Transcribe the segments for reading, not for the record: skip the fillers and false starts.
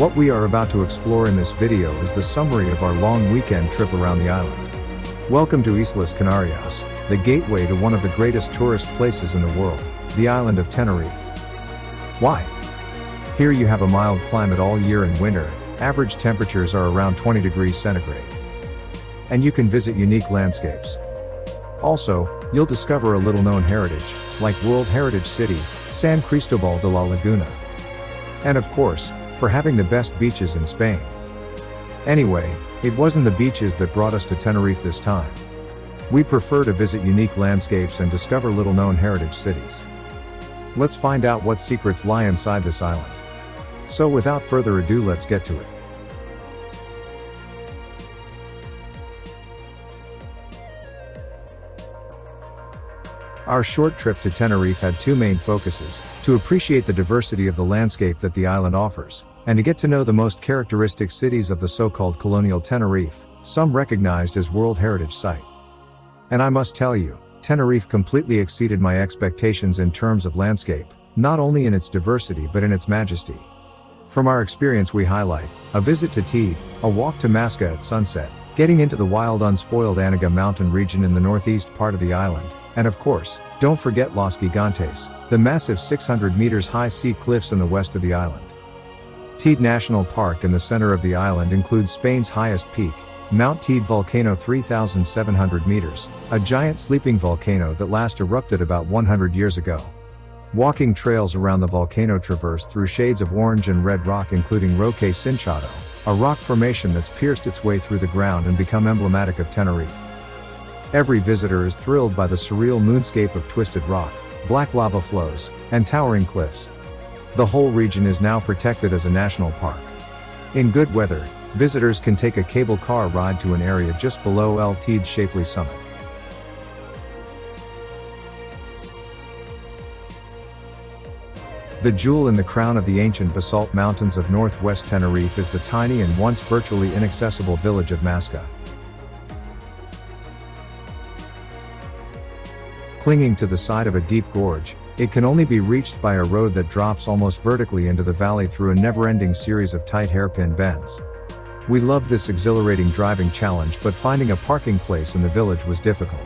What we are about to explore in this video is the summary of our long weekend trip around the island. Welcome to Islas Canarias, the gateway to one of the greatest tourist places in the world, the island of Tenerife. Why? Here you have a mild climate all year in winter, average temperatures are around 20 degrees centigrade. And you can visit unique landscapes. Also, you'll discover a little known heritage, like World Heritage City, San Cristóbal de La Laguna. And of course, for having the best beaches in Spain. Anyway, it wasn't the beaches that brought us to Tenerife this time. We prefer to visit unique landscapes and discover little known heritage cities. Let's find out what secrets lie inside this island. So without further ado, let's get to it. Our short trip to Tenerife had two main focuses: to appreciate the diversity of the landscape that the island offers, and to get to know the most characteristic cities of the so-called colonial Tenerife, some recognized as World Heritage Site. And I must tell you, Tenerife completely exceeded my expectations in terms of landscape, not only in its diversity but in its majesty. From our experience we highlight a visit to Teide, a walk to Masca at sunset, getting into the wild unspoiled Anaga Mountain region in the northeast part of the island, and of course, don't forget Los Gigantes, the massive 600 meters high sea cliffs in the west of the island. Teide National Park in the center of the island includes Spain's highest peak, Mount Teide volcano 3,700 meters, a giant sleeping volcano that last erupted about 100 years ago. Walking trails around the volcano traverse through shades of orange and red rock, including Roque Cinchado, a rock formation that's pierced its way through the ground and become emblematic of Tenerife. Every visitor is thrilled by the surreal moonscape of twisted rock, black lava flows, and towering cliffs. The whole region is now protected as a national park. In good weather, visitors can take a cable car ride to an area just below El Teide's shapely summit. The jewel in the crown of the ancient basalt mountains of northwest Tenerife is the tiny and once virtually inaccessible village of Masca. Clinging to the side of a deep gorge, it can only be reached by a road that drops almost vertically into the valley through a never-ending series of tight hairpin bends. We loved this exhilarating driving challenge, but finding a parking place in the village was difficult.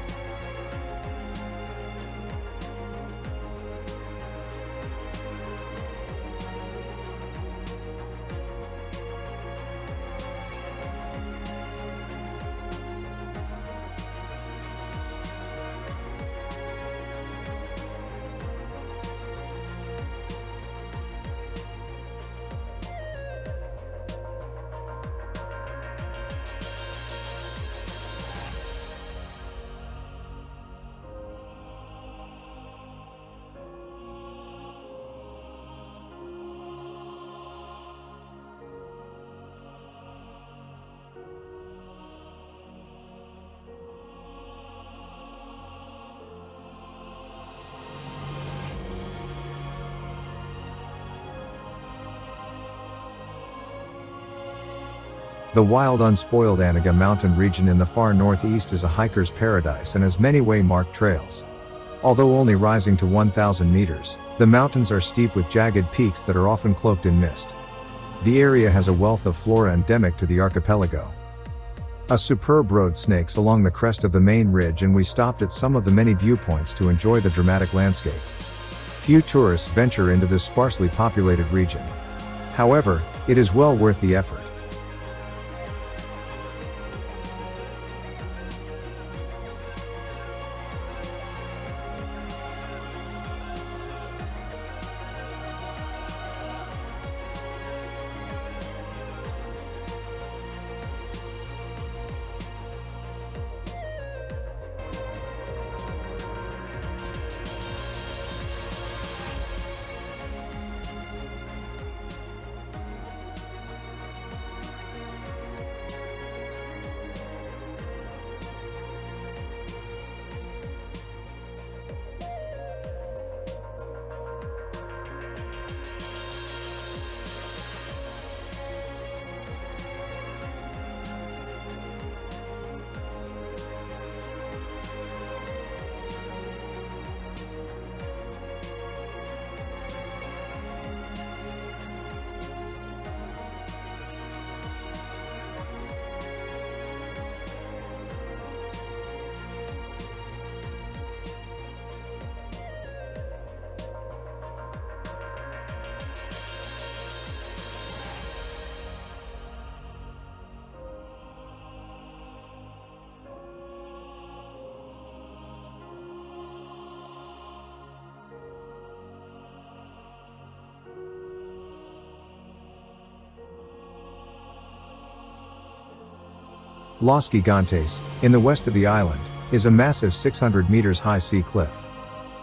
The wild unspoiled Anaga Mountain region in the far northeast is a hiker's paradise and has many way-marked trails. Although only rising to 1,000 meters, the mountains are steep with jagged peaks that are often cloaked in mist. The area has a wealth of flora endemic to the archipelago. A superb road snakes along the crest of the main ridge, and we stopped at some of the many viewpoints to enjoy the dramatic landscape. Few tourists venture into this sparsely populated region. However, it is well worth the effort. Los Gigantes, in the west of the island, is a massive 600 meters high sea cliff.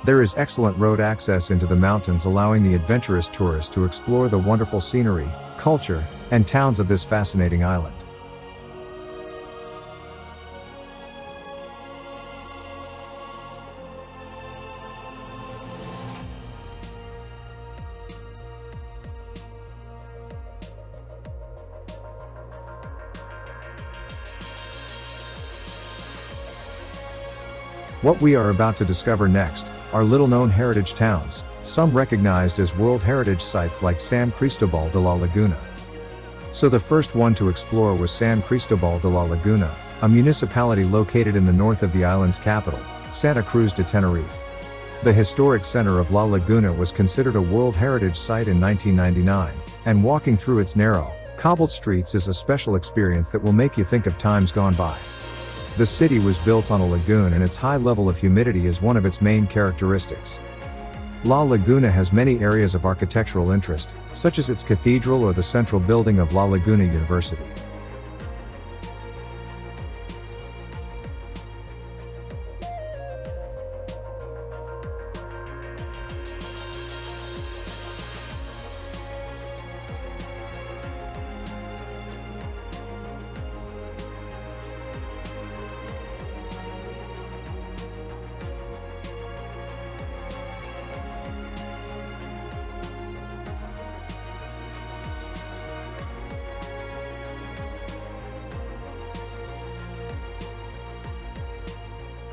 There is excellent road access into the mountains, allowing the adventurous tourist to explore the wonderful scenery, culture, and towns of this fascinating island. What we are about to discover next are little-known heritage towns, some recognized as World Heritage Sites like San Cristóbal de La Laguna. So the first one to explore was San Cristóbal de La Laguna, a municipality located in the north of the island's capital, Santa Cruz de Tenerife. The historic center of La Laguna was considered a World Heritage Site in 1999, and walking through its narrow, cobbled streets is a special experience that will make you think of times gone by. The city was built on a lagoon, and its high level of humidity is one of its main characteristics. La Laguna has many areas of architectural interest, such as its cathedral or the central building of La Laguna University.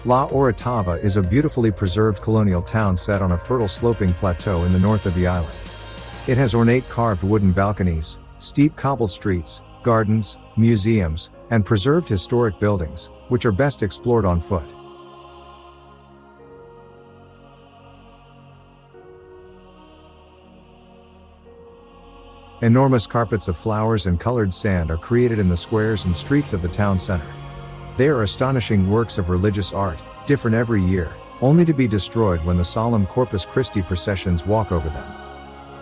La Orotava is a beautifully preserved colonial town set on a fertile sloping plateau in the north of the island. It has ornate carved wooden balconies, steep cobbled streets, gardens, museums, and preserved historic buildings, which are best explored on foot. Enormous carpets of flowers and colored sand are created in the squares and streets of the town center. They are astonishing works of religious art, different every year, only to be destroyed when the solemn Corpus Christi processions walk over them.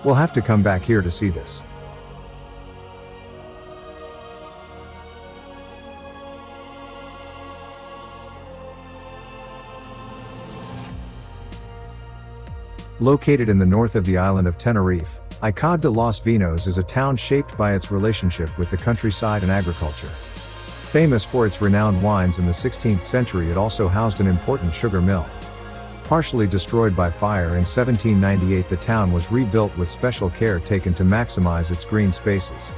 We'll have to come back here to see this. Located in the north of the island of Tenerife, Icod de los Vinos is a town shaped by its relationship with the countryside and agriculture. Famous for its renowned wines in the 16th century, it also housed an important sugar mill. Partially destroyed by fire in 1798, the town was rebuilt with special care taken to maximize its green spaces.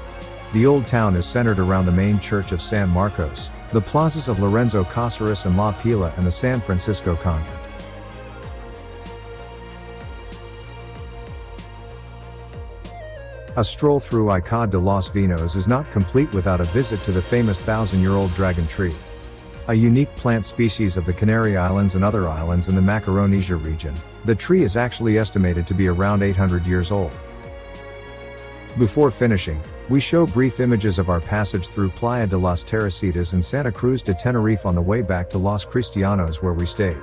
The old town is centered around the main church of San Marcos, the plazas of Lorenzo Casares and La Pila, and the San Francisco convent. A stroll through Icod de los Vinos is not complete without a visit to the famous 1,000-year-old dragon tree. A unique plant species of the Canary Islands and other islands in the Macaronesia region, the tree is actually estimated to be around 800 years old. Before finishing, we show brief images of our passage through Playa de las Teresitas and Santa Cruz de Tenerife on the way back to Los Cristianos, where we stayed.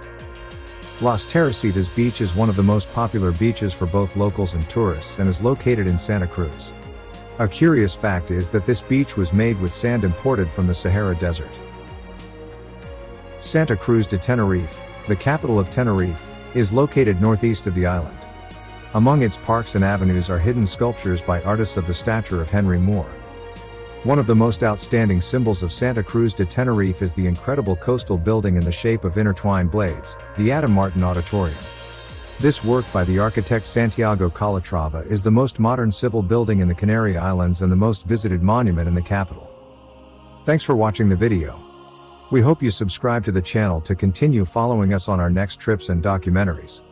Las Teresitas Beach is one of the most popular beaches for both locals and tourists and is located in Santa Cruz. A curious fact is that this beach was made with sand imported from the Sahara Desert. Santa Cruz de Tenerife, the capital of Tenerife, is located northeast of the island. Among its parks and avenues are hidden sculptures by artists of the stature of Henry Moore. One of the most outstanding symbols of Santa Cruz de Tenerife is the incredible coastal building in the shape of intertwined blades, the Adam Martin Auditorium. This work by the architect Santiago Calatrava is the most modern civil building in the Canary Islands and the most visited monument in the capital. Thanks for watching the video. We hope you subscribe to the channel to continue following us on our next trips and documentaries.